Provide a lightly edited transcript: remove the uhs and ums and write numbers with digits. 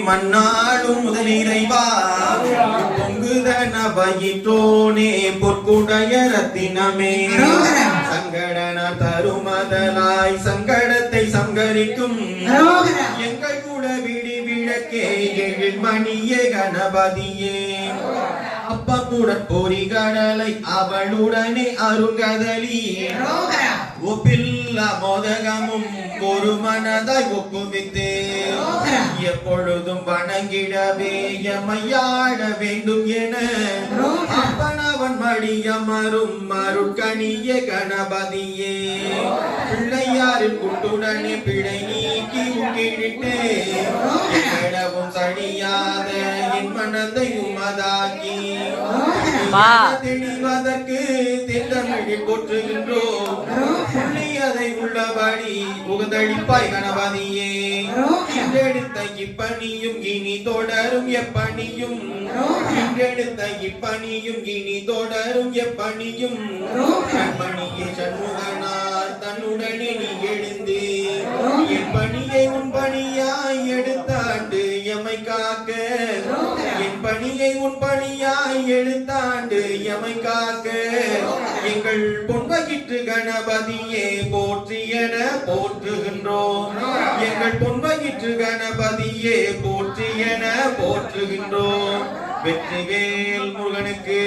மன்னாளும் முதலிறைவா பொங்குதன வயிற்றோனே பொற்குடைய ரத்தினமே சங்கடன தருமதலாய் சங்கடத்தை சங்கரிக்கும் எங்கள் கூட விடி விளக்கே எழில் மணியே கணபதியே அப்பப்புடன் பொறிகடலை அவளுடனே அருங்கதலி ஒப்பில்லா மோதகமும் ஒரு மனதாய் ஒப்புவித்து எப்பொழுதும் வணங்கிடவே எமையாட வேண்டும் என அப்பனவன் மடியமரும் அருட்கணிய கணபதியே பிள்ளையாரின் குட்டுடனே பிழை நீக்கி உக்கிட்டு எழவும் சடியாத என் மனதை உமதாக்கி தெளிவதற்கு தென்றமிழில் போற்றுகின்றோம் அதை உள்ளபடி உகந்தளிப்பாய் கணபதியே இன்றெடுத்த இப்பணியும் இனி தொடரும் எப்பணியும் இன்றெடுத்த இப்பணியும் இனி தொடரும் எப்பணியும் கண்மணியே சண்முகனார் தன்னுடனே நீ எழுந்து என் பணியை உன் பணியாய் எடுத்தாண்டு எமை காக்க என் பணியை உன் பணியாய் எடுத்தாண்டு எமை காக்க எங்கள் பொன்வகிற்று கணபதியே போற்றியன போற்றுகின்றோம் எங்கள் பொன்வகிற்று கணபதியே போற்றியன போற்றுகின்றோம் வெற்றிவேல் முருகனுக்கு